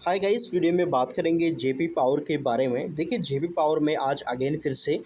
Hi guys, video में बात करेंगे जेपी पावर के बारे में। देखिए, जेपी पावर में आज अगेन फिर से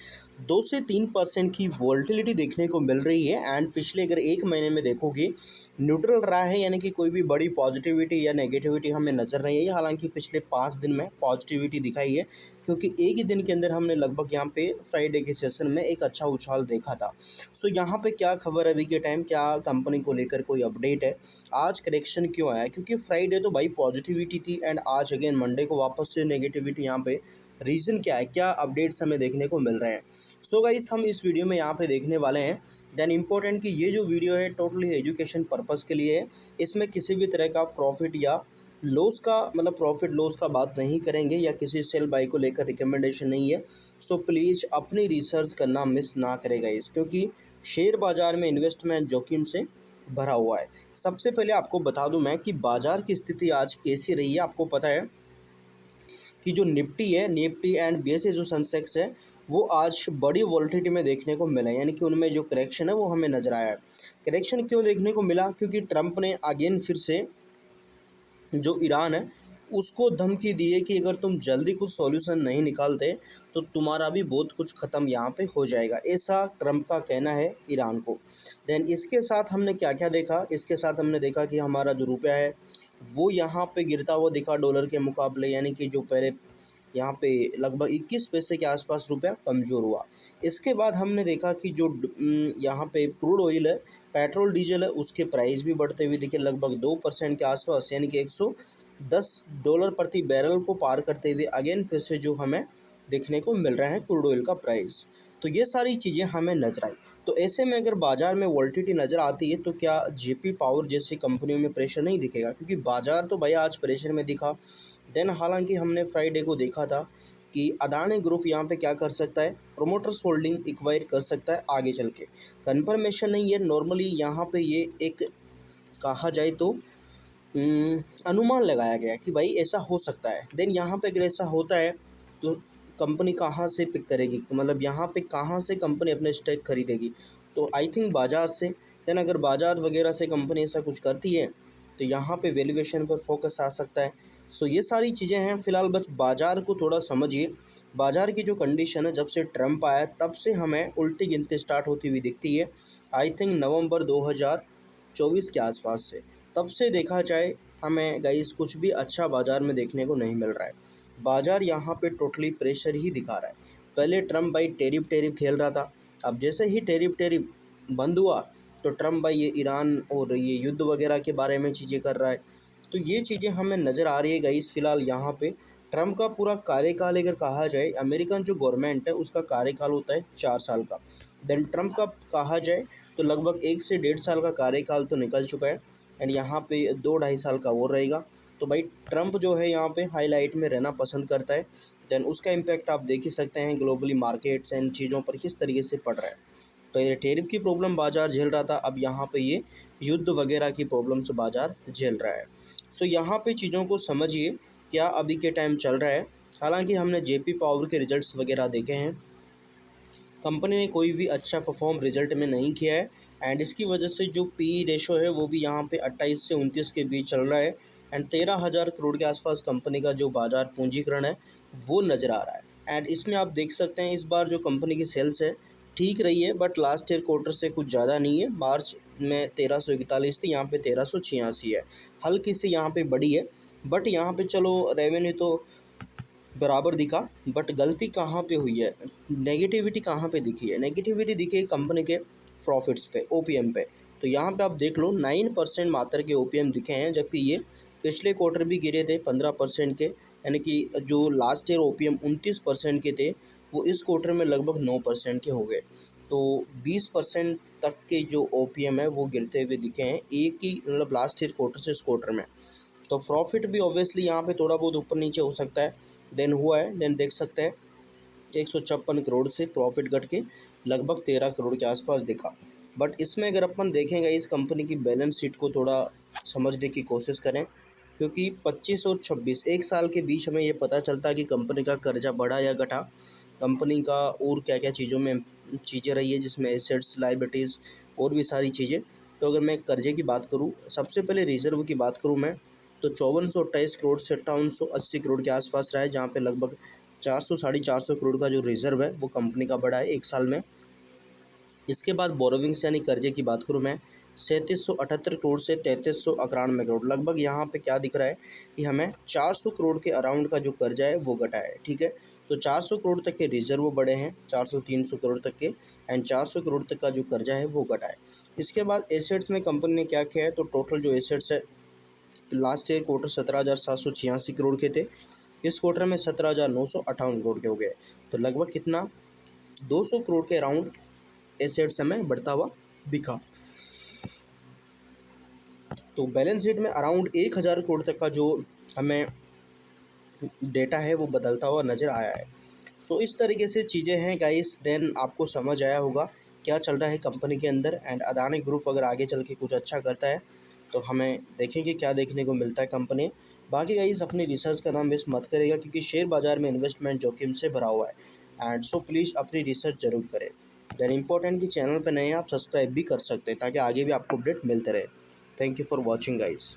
2 से 3% की वोलेटिलिटी देखने को मिल रही है एंड पिछले अगर एक महीने में देखोगे न्यूट्रल रहा है, यानी कि कोई भी बड़ी पॉजिटिविटी या नेगेटिविटी हमें नज़र नहीं आई। हालांकि पिछले 5 दिन में पॉजिटिविटी दिखाई है, क्योंकि एक ही दिन के अंदर हमने लगभग यहाँ पे फ्राइडे के सेशन में एक अच्छा उछाल देखा था। सो यहाँ पे क्या खबर है अभी के टाइम, क्या कंपनी को लेकर कोई अपडेट है, आज करेक्शन क्यों आया? क्योंकि फ्राइडे तो भाई पॉजिटिविटी थी एंड आज अगेन मंडे को वापस से नेगेटिविटी। यहाँ पे रीज़न क्या है, क्या अपडेट्स हमें देखने को मिल रहे हैं? सो गाइस, हम इस वीडियो में यहाँ पे देखने वाले हैं। देन इम्पोर्टेंट कि ये जो वीडियो है टोटली एजुकेशन पर्पज़ के लिए है। इसमें किसी भी तरह का प्रॉफिट या लॉस का मतलब प्रॉफिट लॉस का बात नहीं करेंगे या किसी सेल बाई को लेकर रिकमेंडेशन नहीं है। सो प्लीज़ अपनी रिसर्च करना मिस ना करेगा इस, क्योंकि शेयर बाज़ार में इन्वेस्टमेंट जोखिम से भरा हुआ है। सबसे पहले आपको बता दूं मैं कि बाज़ार की स्थिति आज कैसी रही है। आपको पता है कि जो निफ्टी है, निफ्टी एंड बीएसई जो सेंसेक्स है, वो आज बड़ी वॉलेटिलिटी में देखने को मिला है, यानी कि उनमें जो करेक्शन है वो हमें नज़र आया है। करेक्शन क्यों देखने को मिला? क्योंकि ट्रंप ने अगेन फिर से जो ईरान है उसको धमकी दी है कि अगर तुम जल्दी कुछ सॉल्यूशन नहीं निकालते तो तुम्हारा भी बहुत कुछ ख़त्म यहाँ पे हो जाएगा, ऐसा ट्रंप का कहना है ईरान को। देन इसके साथ हमने क्या क्या देखा? इसके साथ हमने देखा कि हमारा जो रुपया है वो यहाँ पे गिरता हुआ दिखा डॉलर के मुकाबले, यानी कि जो पहले यहाँ पे लगभग 21 पैसे के आसपास रुपया कमज़ोर हुआ। इसके बाद हमने देखा कि जो यहाँ पे क्रूड ऑयल है, पेट्रोल डीजल है, उसके प्राइस भी बढ़ते हुए दिखे लगभग 2% के आसपास, यानी कि $110 प्रति बैरल को पार करते हुए अगेन फिर से जो हमें देखने को मिल रहा है क्रूड ऑयल का प्राइस। तो ये सारी चीज़ें हमें नजर आई। तो ऐसे में अगर बाज़ार में वोलेटिलिटी नज़र आती है तो क्या जेपी पावर जैसी कंपनियों में प्रेशर नहीं दिखेगा? क्योंकि बाज़ार तो भाई आज प्रेशर में दिखा। देन हालांकि हमने फ्राइडे को देखा था कि अदानी ग्रुप यहाँ पे क्या कर सकता है, प्रोमोटर्स होल्डिंग एक्वायर कर सकता है आगे चल के। कन्फर्मेशन नहीं है, नॉर्मली यहाँ पे ये एक कहा जाए तो अनुमान लगाया गया कि भाई ऐसा हो सकता है। देन यहाँ पे अगर ऐसा होता है तो कंपनी कहाँ से पिक करेगी, मतलब यहाँ पे कहाँ से कंपनी अपने स्टेक खरीदेगी? तो आई थिंक बाज़ार से। देन अगर बाज़ार वगैरह से कंपनी ऐसा कुछ करती है तो यहाँ पे वैल्यूएशन पर फोकस आ सकता है। सो ये सारी चीज़ें हैं। फिलहाल बस बाज़ार को थोड़ा समझिए। बाज़ार की जो कंडीशन है, जब से ट्रंप आया तब से हमें उल्टी गिनती स्टार्ट होती हुई दिखती है। आई थिंक नवंबर 2024 के आसपास से, तब से देखा जाए हमें गाइस कुछ भी अच्छा बाज़ार में देखने को नहीं मिल रहा है। बाज़ार यहाँ पे टोटली प्रेशर ही दिखा रहा है। पहले ट्रम्प भाई टेरिफ टेरिफ खेल रहा था, अब जैसे ही टेरिफ टेरिफ बंद हुआ तो ट्रम्प भाई ये ईरान और ये युद्ध वगैरह के बारे में चीज़ें कर रहा है। तो ये चीज़ें हमें नज़र आ रही है गाइस। फिलहाल यहाँ पे ट्रम्प का पूरा कार्यकाल अगर कहा जाए, अमेरिकन जो गवर्नमेंट है उसका कार्यकाल होता है 4 साल का। देन ट्रम्प का कहा जाए तो लगभग 1 से 1.5 साल का कार्यकाल तो निकल चुका है एंड यहाँ पे 2-2.5 साल का और रहेगा। तो भाई ट्रंप जो है यहाँ पे हाईलाइट में रहना पसंद करता है। देन उसका इम्पैक्ट आप देख ही सकते हैं ग्लोबली मार्केट्स एंड चीज़ों पर किस तरीके से पड़ रहा है। तो ये टेरिफ की प्रॉब्लम बाज़ार झेल रहा था, अब यहाँ पे ये युद्ध वगैरह की प्रॉब्लम से बाज़ार झेल रहा है। सो यहाँ पे चीज़ों को समझिए क्या अभी के टाइम चल रहा है। हालांकि हमने जेपी पावर के रिजल्ट्स वगैरह देखे हैं, कंपनी ने कोई भी अच्छा परफॉर्म रिजल्ट में नहीं किया है एंड इसकी वजह से जो पी रेशो है वो भी यहाँ पे 28 से 29 के बीच चल रहा है एंड 13,000 करोड़ के आसपास कंपनी का जो बाजार पूंजीकरण है वो नज़र आ रहा है। एंड इसमें आप देख सकते हैं इस बार जो कंपनी की सेल्स है ठीक रही है, बट लास्ट ईयर क्वार्टर से कुछ ज़्यादा नहीं है। मार्च में 1341 थी, यहाँ पे 1386 है, हल्की सी यहाँ पे बढ़ी है। बट यहाँ पे चलो रेवेन्यू तो बराबर दिखा, बट गलती कहाँ पे हुई है, नेगेटिविटी कहाँ पे दिखी है? नेगेटिविटी दिखी है कंपनी के प्रॉफिट्स पे, ओपीएम पे। तो यहाँ पे आप देख लो 9% मात्र के ओपीएम दिखे हैं, जबकि ये पिछले क्वार्टर भी गिरे थे 15% के, यानी कि जो लास्ट ईयर ओपीएम 29% के थे वो इस क्वार्टर में लगभग 9% के हो गए। तो 20% तक के जो ओपीएम है वो गिरते हुए दिखे हैं एक ही मतलब लास्ट ईयर क्वार्टर से इस क्वार्टर में। तो प्रॉफिट भी ऑब्वियसली यहाँ पे थोड़ा बहुत ऊपर नीचे हो सकता है। देन हुआ है, देन देख सकते हैं 156 करोड़ से प्रॉफिट घट के लगभग 13 करोड़ के आसपास दिखा। बट इसमें अगर अपन देखेंगे इस कंपनी की बैलेंस शीट को थोड़ा समझने की कोशिश करें, क्योंकि 25 और 26 एक साल के बीच हमें ये पता चलता है कि कंपनी का कर्जा बढ़ा या घटा, कंपनी का और क्या क्या चीज़ों में चीज़ें रही है जिसमें एसेट्स लाइबिलिटीज़ और भी सारी चीज़ें। तो अगर मैं कर्जे की बात करूँ, सबसे पहले रिज़र्व की बात करूँ मैं, तो 5428 करोड़ से 5880 करोड़ के आसपास रहा है, जहाँ पे लगभग 400 साढ़े 400 करोड़ का जो रिजर्व है वो कंपनी का बढ़ा है एक साल में। इसके बाद बोरोविंग्स यानी कर्जे की बात करूँ मैं, 3778 करोड़ से 3391 करोड़, लगभग यहाँ पे क्या दिख रहा है कि हमें 400 करोड़ के अराउंड का जो कर्जा है वो घटा है। ठीक है, तो 400 करोड़ तक के रिजर्व बढ़े हैं, 400-300 करोड़ तक के, एंड 400 करोड़ तक का जो कर्जा है वो घटा है। इसके बाद एसेट्स में कंपनी ने क्या किया है, तो टोटल जो एसेट्स है लास्ट ईयर क्वार्टर 17,786 करोड़ के थे, इस क्वार्टर में 17,958 करोड़ के हो गए। तो लगभग कितना, 200 करोड़ के अराउंड एसेट्स हमें बढ़ता हुआ दिखा। तो बैलेंस शीट में अराउंड 1000 करोड़ तक का जो हमें डेटा है वो बदलता हुआ नज़र आया है। सो इस तरीके से चीज़ें हैं गाइस, देन आपको समझ आया होगा क्या चल रहा है कंपनी के अंदर। एंड अदानी ग्रुप अगर आगे चल के कुछ अच्छा करता है तो हमें देखेंगे क्या देखने को मिलता है कंपनी। बाकी गाइस अपनी रिसर्च का नाम मिस मत करेगा, क्योंकि शेयर बाज़ार में इन्वेस्टमेंट जोखिम से भरा हुआ है। एंड सो प्लीज़ अपनी रिसर्च ज़रूर करें। देन इंपॉर्टेंट कि चैनल पर नए हैं आप सब्सक्राइब भी कर सकते हैं, ताकि आगे भी आपको अपडेट मिलते रहे। Thank you for watching guys.